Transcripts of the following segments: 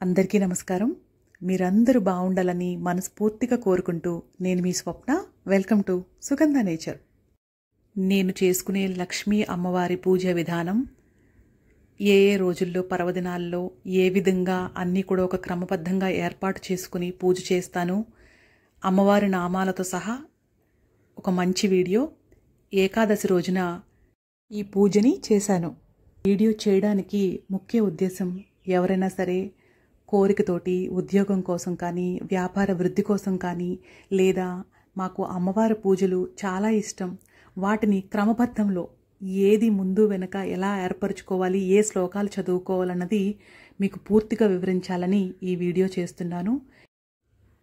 అందరికీ నమస్కారం. మీరందరూ బాగుండాలని మనస్ఫూర్తిగా కోరుకుంటూ నేను మీ స్వప్న. వెల్కమ్ టు సుగంధ నేచర్. నేను చేసుకునే లక్ష్మీ అమ్మవారి పూజ విధానం ఏ రోజుల్లో పర్వదినాల్లో ఏ విధంగా అన్నీ కూడా ఒక క్రమబద్ధంగా ఏర్పాటు చేసుకుని పూజ చేస్తాను, అమ్మవారి నామాలతో సహా ఒక మంచి వీడియో ఏకాదశి రోజున ఈ పూజని చేశాను. వీడియో చేయడానికి ముఖ్య ఉద్దేశం ఎవరైనా సరే కోరికతోటి ఉద్యోగం కోసం కానీ వ్యాపార వృద్ధి కోసం కానీ లేదా మాకు అమ్మవారి పూజలు చాలా ఇష్టం, వాటిని క్రమబద్ధంలో ఏది ముందు వెనక ఎలా ఏర్పరచుకోవాలి, ఏ శ్లోకాలు చదువుకోవాలన్నది మీకు పూర్తిగా వివరించాలని ఈ వీడియో చేస్తున్నాను.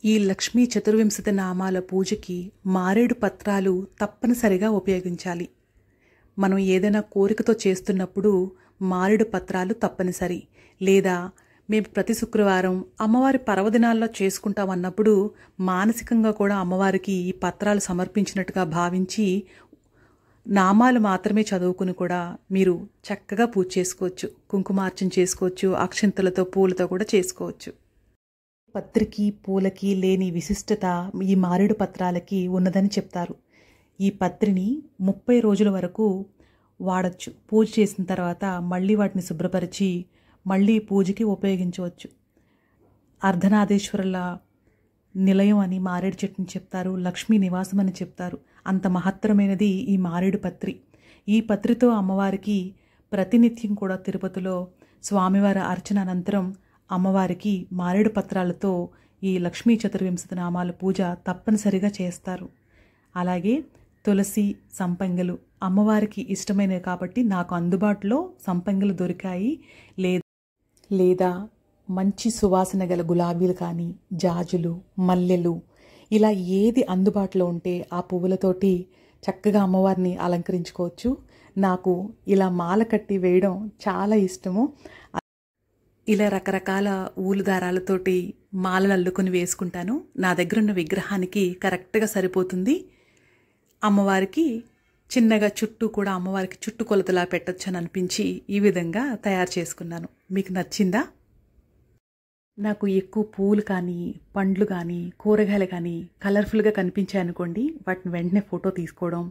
ఈ లక్ష్మీ చతుర్వింశతి నామాల పూజకి మారేడు పత్రాలు తప్పనిసరిగా ఉపయోగించాలి. మనం ఏదైనా కోరికతో చేస్తున్నప్పుడు మారేడు పత్రాలు తప్పనిసరి. లేదా మేము ప్రతి శుక్రవారం అమ్మవారి పర్వదినాల్లో చేసుకుంటామన్నప్పుడు మానసికంగా కూడా అమ్మవారికి ఈ పత్రాలు సమర్పించినట్టుగా భావించి నామాలు మాత్రమే చదువుకుని కూడా మీరు చక్కగా పూజ చేసుకోవచ్చు. కుంకుమార్చన చేసుకోవచ్చు, అక్షంతలతో పూలతో కూడా చేసుకోవచ్చు. పత్రికి పూలకి లేని విశిష్టత ఈ మారేడు పత్రాలకి ఉన్నదని చెప్తారు. ఈ పత్రిని 30 రోజుల వరకు వాడచ్చు. పూజ చేసిన తర్వాత మళ్ళీ వాటిని శుభ్రపరిచి మళ్ళీ పూజకి ఉపయోగించవచ్చు. అర్ధనాదేశ్వరుల నిలయం అని మారేడు చెట్టుని చెప్తారు, లక్ష్మీ నివాసం అని చెప్తారు. అంత మహత్తరమైనది ఈ మారేడు పత్రి. ఈ పత్రితో అమ్మవారికి ప్రతినిత్యం కూడా తిరుపతిలో స్వామివారి అర్చన అనంతరం అమ్మవారికి మారేడు పత్రాలతో ఈ లక్ష్మీ చతుర్వింశతి నామాల పూజ తప్పనిసరిగా చేస్తారు. అలాగే తులసి, సంపంగలు అమ్మవారికి ఇష్టమైనవి కాబట్టి నాకు అందుబాటులో సంపంగలు దొరికాయి. లేదా మంచి సువాసన గల గులాబీలు కానీ, జాజులు, మల్లెలు, ఇలా ఏది అందుబాటులో ఉంటే ఆ పువ్వులతోటి చక్కగా అమ్మవారిని అలంకరించుకోవచ్చు. నాకు ఇలా మాల కట్టి వేయడం చాలా ఇష్టము. ఇలా రకరకాల ఊలు దారాలతోటి మాలలు అల్లుకొని వేసుకుంటాను. నా దగ్గర ఉన్న విగ్రహానికి కరెక్ట్గా సరిపోతుంది. అమ్మవారికి చిన్నగా చుట్టూ కూడా అమ్మవారికి చుట్టు కొలతలా పెట్టొచ్చు అని అనిపించి ఈ విధంగా తయారు చేసుకున్నాను. మీకు నచ్చిందా? నాకు ఎక్కువ పూలు కానీ, పండ్లు కానీ, కూరగాయలు కానీ కలర్ఫుల్గా కనిపించాయి అనుకోండి, వాటిని వెంటనే ఫోటో తీసుకోవడం,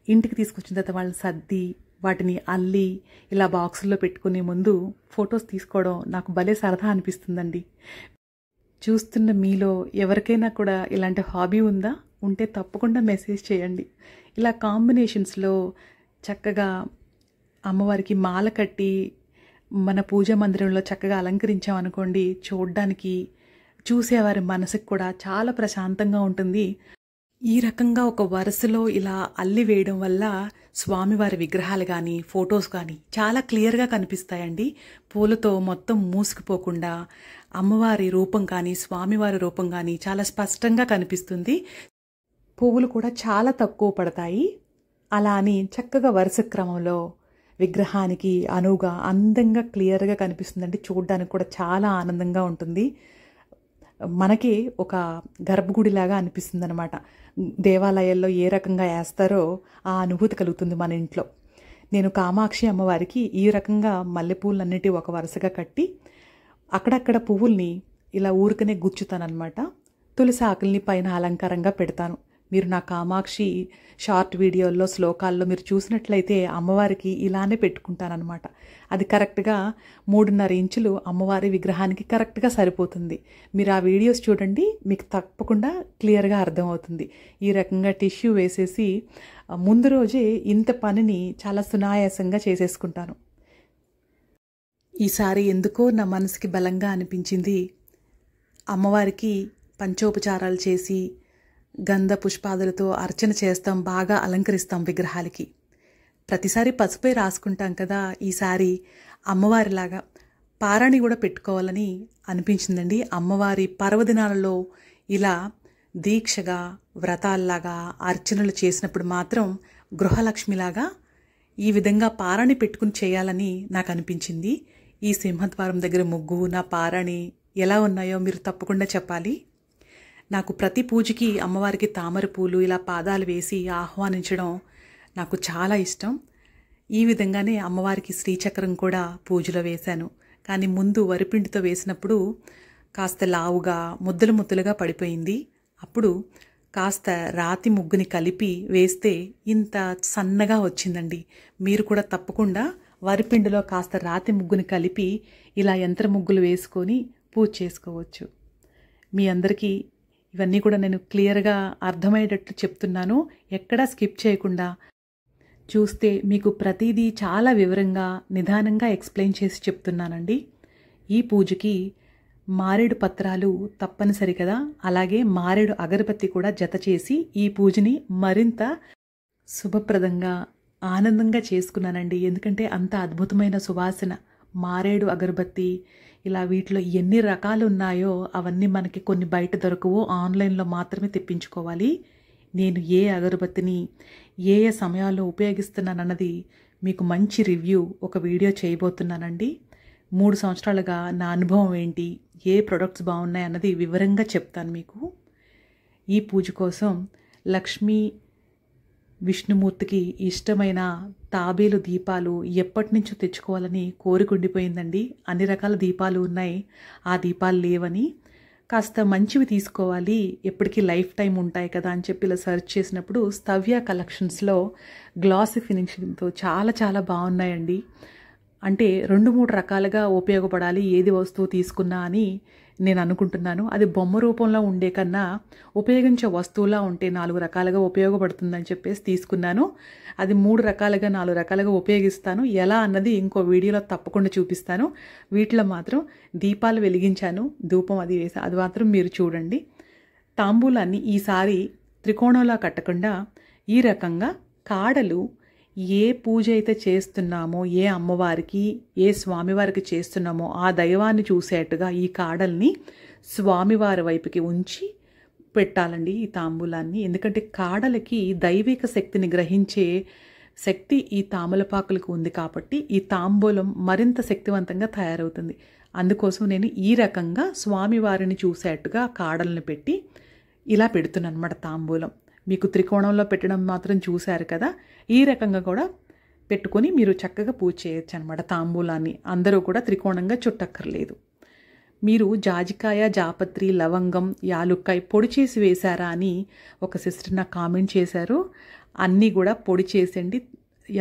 ఇంటికి తీసుకొచ్చిన తర్వాత వాళ్ళని సర్ది వాటిని అల్లి ఇలా బాక్సుల్లో పెట్టుకునే ముందు ఫొటోస్ తీసుకోవడం నాకు భలే సరదా అనిపిస్తుందండి. చూస్తున్న మీలో ఎవరికైనా కూడా ఇలాంటి హాబీ ఉందా? ఉంటే తప్పకుండా మెసేజ్ చేయండి. ఇలా కాంబినేషన్స్లో చక్కగా అమ్మవారికి మాల కట్టి మన పూజా మందిరంలో చక్కగా అలంకరించామనుకోండి, చూడ్డానికి చూసేవారి మనసుకు కూడా చాలా ప్రశాంతంగా ఉంటుంది. ఈ రకంగా ఒక వరుసలో ఇలా అల్లి వేయడం వల్ల స్వామివారి విగ్రహాలు కానీ ఫొటోస్ కానీ చాలా క్లియర్గా కనిపిస్తాయండి. పూలతో మొత్తం మూసుకుపోకుండా అమ్మవారి రూపం కానీ స్వామివారి రూపం కానీ చాలా స్పష్టంగా కనిపిస్తుంది. పువ్వులు కూడా చాలా తక్కువ పడతాయి. అలా అని చక్కగా వరుస క్రమంలో విగ్రహానికి అనువుగా అందంగా క్లియర్గా కనిపిస్తుందండి. చూడడానికి కూడా చాలా ఆనందంగా ఉంటుంది. మనకి ఒక గర్భగుడిలాగా అనిపిస్తుంది అనమాట. దేవాలయాల్లో ఏ రకంగా వేస్తారో ఆ అనుభూతి కలుగుతుంది మన ఇంట్లో. నేను కామాక్షి అమ్మవారికి ఈ రకంగా మల్లెపూలన్నిటి ఒక వరుసగా కట్టి అక్కడక్కడ పువ్వుల్ని ఇలా ఊరికనే గుచ్చుతానమాట. తులసి ఆకుల్ని పైన అలంకారంగా పెడతాను. మీరు నా కామాక్షి షార్ట్ వీడియోల్లో శ్లోకాల్లో మీరు చూసినట్లయితే అమ్మవారికి ఇలానే పెట్టుకుంటానమాట. అది కరెక్ట్గా 3.5 ఇంచులు అమ్మవారి విగ్రహానికి కరెక్ట్గా సరిపోతుంది. మీరు ఆ వీడియోస్ చూడండి, మీకు తప్పకుండా క్లియర్గా అర్థమవుతుంది. ఈ రకంగా టిష్యూ వేసేసి ముందు రోజే ఇంత పనిని చాలా సునాయాసంగా చేసేసుకుంటాను. ఈసారి ఎందుకో నా మనసుకి బలంగా అనిపించింది. అమ్మవారికి పంచోపచారాలు చేసి గంధ పుష్పాదులతో అర్చన చేస్తాం, బాగా అలంకరిస్తాం విగ్రహాలకి. ప్రతిసారి పసుపే రాసుకుంటాం కదా, ఈసారి అమ్మవారిలాగా పారాణి కూడా పెట్టుకోవాలని అనిపించిందండి. అమ్మవారి పర్వదినాలలో ఇలా దీక్షగా వ్రతాల్లాగా అర్చనలు చేసినప్పుడు మాత్రం గృహలక్ష్మిలాగా ఈ విధంగా పారాణి పెట్టుకుని చేయాలని నాకు అనిపించింది. ఈ సింహద్వారం దగ్గర ముగ్గు, నా పారాణి ఎలా ఉన్నాయో మీరు తప్పకుండా చెప్పాలి. నాకు ప్రతి పూజకి అమ్మవారికి తామర పూలు ఇలా పాదాలు వేసి ఆహ్వానించడం నాకు చాలా ఇష్టం. ఈ విధంగానే అమ్మవారికి శ్రీచక్రం కూడా పూజలో వేశాను. కానీ ముందు వరిపిండితో వేసినప్పుడు కాస్త లావుగా ముద్దలు ముద్దలుగా పడిపోయింది. అప్పుడు కాస్త రాతి ముగ్గుని కలిపి వేస్తే ఇంత సన్నగా వచ్చిందండి. మీరు కూడా తప్పకుండా వరిపిండిలో కాస్త రాతి ముగ్గుని కలిపి ఇలా యంత్ర ముగ్గులు వేసుకొని పూజ చేసుకోవచ్చు. మీ అందరికీ ఇవన్నీ కూడా నేను క్లియర్గా అర్థమయ్యేటట్లు చెప్తున్నాను. ఎక్కడా స్కిప్ చేయకుండా చూస్తే మీకు ప్రతిదీ చాలా వివరంగా నిదానంగా ఎక్స్ప్లెయిన్ చేసి చెప్తున్నానండి. ఈ పూజకి మారేడు పత్రాలు తప్పనిసరి కదా, అలాగే మారేడు అగరబత్తి కూడా జత చేసి ఈ పూజని మరింత శుభప్రదంగా ఆనందంగా చేసుకున్నానండి. ఎందుకంటే అంత అద్భుతమైన సువాసన మారేడు అగరబత్తి. ఇలా వీటిలో ఎన్ని రకాలు ఉన్నాయో అవన్నీ మనకి కొన్ని బయట దొరకవు, ఆన్లైన్లో మాత్రమే తెప్పించుకోవాలి. నేను ఏ అగరబత్తిని ఏ ఏ సమయాల్లో ఉపయోగిస్తున్నానన్నది మీకు మంచి రివ్యూ ఒక వీడియో చేయబోతున్నానండి. 3 సంవత్సరాలుగా నా అనుభవం ఏంటి, ఏ ప్రొడక్ట్స్ బాగున్నాయి అన్నది వివరంగా చెప్తాను మీకు. ఈ పూజ కోసం లక్ష్మీ విష్ణుమూర్తికి ఇష్టమైన తాబేలు దీపాలు ఎప్పటి నుంచో తెచ్చుకోవాలని కోరిక ఉండిపోయిందండి. అన్ని రకాల దీపాలు ఉన్నాయి, ఆ దీపాలు లేవని కాస్త మంచివి తీసుకోవాలి, ఎప్పటికీ లైఫ్ టైం ఉంటాయి కదా అని చెప్పి ఇలా సెర్చ్ చేసినప్పుడు స్తవ్య కలెక్షన్స్లో గ్లాసీ ఫినిషింగ్తో చాలా చాలా బాగున్నాయండి. అంటే 2-3 రకాలుగా ఉపయోగపడాలి ఏది వస్తువు తీసుకున్నా అని నేను అనుకుంటున్నాను. అది బొమ్మ రూపంలో ఉండే కన్నా ఉపయోగించే వస్తువులా ఉంటే 4 రకాలుగా ఉపయోగపడుతుందని చెప్పేసి తీసుకున్నాను. అది 3 రకాలుగా 4 రకాలుగా ఉపయోగిస్తాను. ఎలా అన్నది ఇంకో వీడియోలో తప్పకుండా చూపిస్తాను. వీటిలో మాత్రం దీపాలు వెలిగించాను, ధూపం అది వేసా, అది మాత్రం మీరు చూడండి. తాంబూలాన్ని ఈసారి త్రికోణంలా కట్టకుండా ఈ రకంగా కాడలు ఏ పూజ అయితే చేస్తున్నామో, ఏ అమ్మవారికి ఏ స్వామివారికి చేస్తున్నామో ఆ దైవాన్ని చూసేట్టుగా ఈ కాడల్ని స్వామివారి వైపుకి ఉంచి పెట్టాలండి ఈ తాంబూలాన్ని. ఎందుకంటే కాడలకి దైవిక శక్తిని గ్రహించే శక్తి ఈ తామలపాకులకు ఉంది కాబట్టి ఈ తాంబూలం మరింత శక్తివంతంగా తయారవుతుంది. అందుకోసం నేను ఈ రకంగా స్వామివారిని చూసేట్టుగా కాడల్ని పెట్టి ఇలా పెడుతున్నాను అన్నమాట తాంబూలం. మీకు త్రికోణంలో పెట్టడం మాత్రం చూశారు కదా, ఈ రకంగా కూడా పెట్టుకొని మీరు చక్కగా పూజ చేయొచ్చు అనమాట. తాంబూలాన్ని అందరూ కూడా త్రికోణంగా చుట్టక్కర్లేదు. మీరు జాజికాయ, జాపత్రి, లవంగం, యాలుక్కాయ పొడి చేసి వేశారా అని ఒక సిస్టర్ నాకు కామెంట్ చేశారు. అన్నీ కూడా పొడి చేసండి,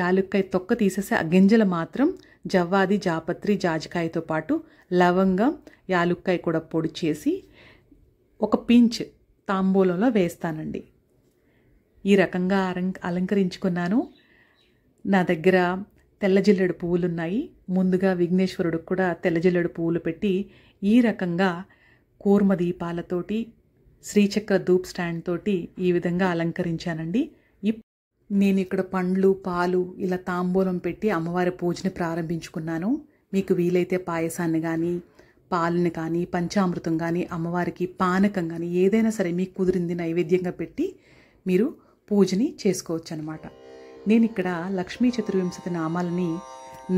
యాలుక్కాయ తొక్క తీసేసి ఆ గింజలు మాత్రం జవ్వాది, జాపత్రి, జాజికాయతో పాటు లవంగం, యాలుక్కాయ కూడా పొడి చేసి ఒక పించ్ తాంబూలంలో వేస్తానండి. ఈ రకంగా అలంకరించుకున్నాను. నా దగ్గర తెల్ల జిల్లెడు పువ్వులు ఉన్నాయి. ముందుగా విఘ్నేశ్వరుడికి కూడా తెల్ల జిల్లెడు పువ్వులు పెట్టి ఈ రకంగా కూర్మ దీపాలతోటి శ్రీచక్ర ధూప్ స్టాండ్ తోటి ఈ విధంగా అలంకరించానండి. నేను ఇక్కడ పండ్లు, పాలు ఇలా తాంబూలం పెట్టి అమ్మవారి పూజని ప్రారంభించుకున్నాను. మీకు వీలైతే పాయసాన్ని కానీ, పాలని కానీ, పంచామృతం కానీ, అమ్మవారికి పానకం కానీ ఏదైనా సరే మీకు కుదిరింది నైవేద్యంగా పెట్టి మీరు పూజని చేసుకోవచ్చు అనమాట. నేను ఇక్కడ లక్ష్మీ చతుర్వింశతి నామాలని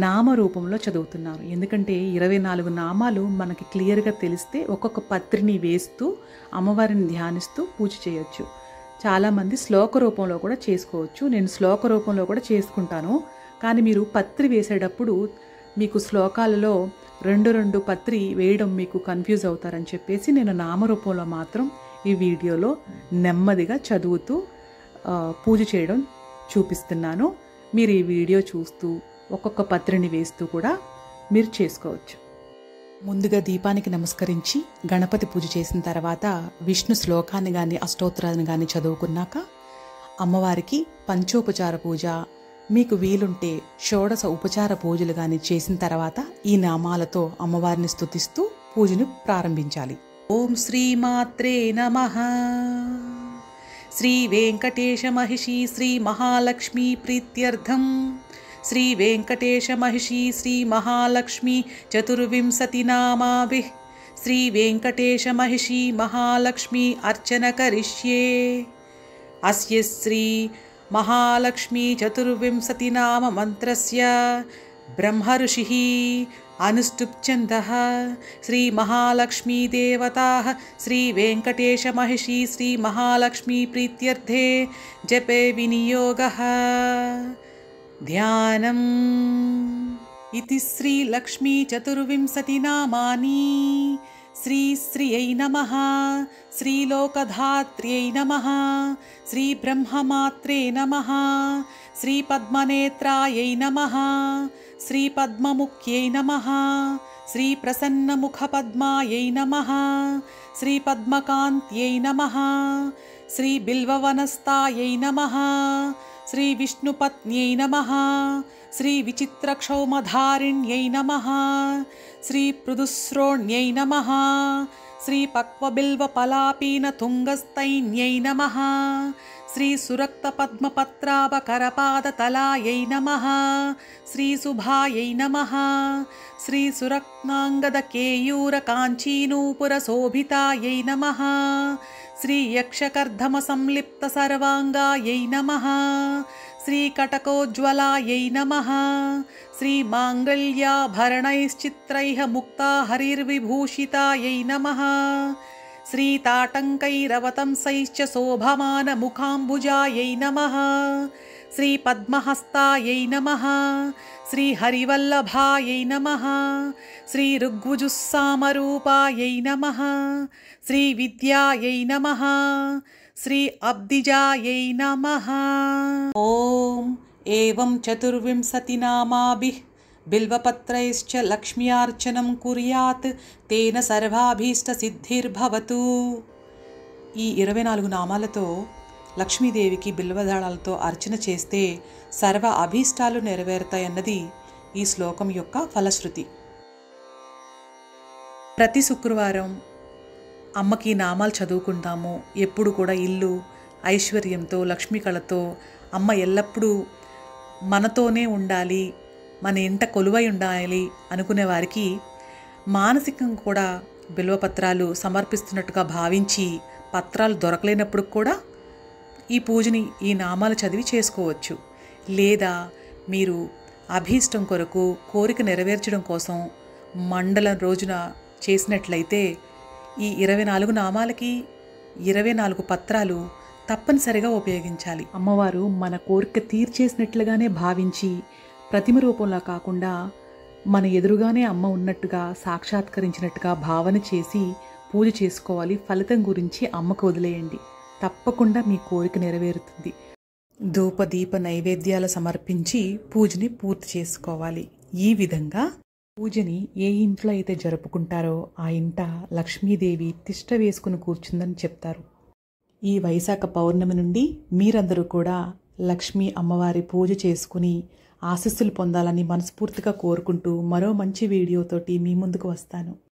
నామరూపంలో చదువుతున్నాను. ఎందుకంటే 24 నామాలు మనకి క్లియర్గా తెలిస్తే ఒక్కొక్క పత్రిని వేస్తూ అమ్మవారిని ధ్యానిస్తూ పూజ చేయొచ్చు. చాలామంది శ్లోక రూపంలో కూడా చేసుకోవచ్చు. నేను శ్లోక రూపంలో కూడా చేసుకుంటాను. కానీ మీరు పత్రి వేసేటప్పుడు మీకు శ్లోకాలలో 2 పత్రి వేయడం మీకు కన్ఫ్యూజ్ అవుతారని చెప్పేసి నేను నామరూపంలో మాత్రం ఈ వీడియోలో నెమ్మదిగా చదువుతూ పూజ చేయడం చూపిస్తున్నాను. మీరు ఈ వీడియో చూస్తూ ఒక్కొక్క పత్రిని వేస్తూ కూడా మీరు చేసుకోవచ్చు. ముందుగా దీపానికి నమస్కరించి గణపతి పూజ చేసిన తర్వాత విష్ణు శ్లోకాన్ని కానీ అష్టోత్తరాన్ని కానీ చదువుకున్నాక అమ్మవారికి పంచోపచార పూజ, మీకు వీలుంటే షోడశ ఉపచార పూజలు కానీ చేసిన తర్వాత ఈ నామాలతో అమ్మవారిని స్తుతిస్తూ పూజను ప్రారంభించాలి. ఓం శ్రీమాత్రే నమః. శ్రీ వెంకటేశ మహిషి శ్రీ మహాలక్ష్మీ ప్రీత్యర్థం శ్రీ వెంకటేశ మహిషి శ్రీ మహాలక్ష్మీ చతుర్వింశతి నామాభిః శ్రీ వెంకటేశ మహిషి మహాలక్ష్మీ అర్చన కరిష్యే. అస్య శ్రీ మహాలక్ష్మీ చతుర్వింశతి నామ మంత్రస్య బ్రహ్మర్షిః అనుష్ఠుప్ఛందః శ్రీ మహాలక్ష్మీ దేవతాః శ్రీ వెంకటేశ మహిషి శ్రీ మహాలక్ష్మీ ప్రీత్యర్థే జపే వినియోగః. ధ్యానం. इति श्रीलक्ष्मी चतुर्विंशति नामानि। श्रीश्रियै नमः, श्रीलोकधात्र्यै नमः, श्रीब्रह्ममात्रे नमः, श्रीपद्मनेत्रायै नमः, श्रीपद्ममुख्यै नमः, श्रीप्रसन्नमुखपद्मायै नमः, श्रीपद्मकान्त्यै नमः, श्रीबिल्ववनस्तायै नमः, श्रीविष्णुपत्न्यै नमः, श्रीविचित्रक्षौमधारिण्यै नमः, श्रीपृदुस्रोण्यै नमः, श्रीपक्वबिल्वपलापीनतुङ्गस्तैन्यै नमः, श्रीसुरक्तपद्मपत्राभकरपादतलायै नमः, श्रीसुभायै नमः, श्रीसुरत्नाङ्गदकेयूरकाञ्चीनूपुरशोभितायै नमः, श्रीयक्षकर्धमसंलिप्तसर्वाङ्गायै नमः, श्रीकटकोज्ज्वलायै नमः, श्रीमाङ्गल्याभरणैश्चित्रैः मुक्ताहरिर्विभूषितायै नमः, श्रीताटङ्कैरवतंसैश्च शोभमानमुखाम्बुजायै नमः, श्रीपद्महस्तायै नमः, श्रीहरिवल्लभायै नमः, श्रीऋग्वजुस्सामरूपायै नमः, श्रीविद्यायै नमः, श्री अब्दिजायै नमः। ॐ एवं चतुर्विंशतिनामाभिः बिल्वपत्रैश्च लक्ष्म्यार्चनं कुर्यात् तेन సర్వాభీష్టసిద్ధిర్భవతు। ఈ 24 నామాలతో లక్ష్మీదేవికి బిల్వదళాలతో అర్చన చేస్తే సర్వ అభీష్టాలు నెరవేరుతాయన్నది ఈ శ్లోకం యొక్క ఫలశ్రుతి. ప్రతి శుక్రవారం అమ్మకి నామాలు చదువుకుంటాము. ఎప్పుడు కూడా ఇల్లు ఐశ్వర్యంతో లక్ష్మీ కళతో అమ్మ ఎల్లప్పుడూ మనతోనే ఉండాలి, మన ఇంట కొలువై ఉండాలి అనుకునే వారికి మానసికంగా కూడా బిల్వపత్రాలు సమర్పిస్తున్నట్టుగా భావించి పత్రాలు దొరకలేనప్పుడు కూడా ఈ పూజని ఈ నామాలు చదివి చేసుకోవచ్చు. లేదా మీరు అభీష్టం కొరకు కోరిక నెరవేర్చడం కోసం మండలం రోజున చేసినట్లయితే ఈ 24 నామాలకి 24 పత్రాలు తప్పనిసరిగా ఉపయోగించాలి. అమ్మవారు మన కోరిక తీర్చేసినట్లుగానే భావించి ప్రతిమ రూపంలో కాకుండా మన ఎదురుగానే అమ్మ ఉన్నట్టుగా సాక్షాత్కరించినట్టుగా భావన చేసి పూజ చేసుకోవాలి. ఫలితం గురించి అమ్మకు వదిలేయండి, తప్పకుండా మీ కోరిక నెరవేరుతుంది. ధూప దీప నైవేద్యాలు సమర్పించి పూజని పూర్తి చేసుకోవాలి. ఈ విధంగా పూజని ఏ ఇంట్లో అయితే జరుపుకుంటారో ఆ ఇంట లక్ష్మీదేవి తిష్ట వేసుకుని కూర్చుందని చెప్తారు. ఈ వైశాఖ పౌర్ణమి నుండి మీరందరూ కూడా లక్ష్మీ అమ్మవారి పూజ చేసుకుని ఆశీస్సులు పొందాలని మనస్ఫూర్తిగా కోరుకుంటూ మరో మంచి వీడియోతోటి మీ ముందుకు వస్తాను.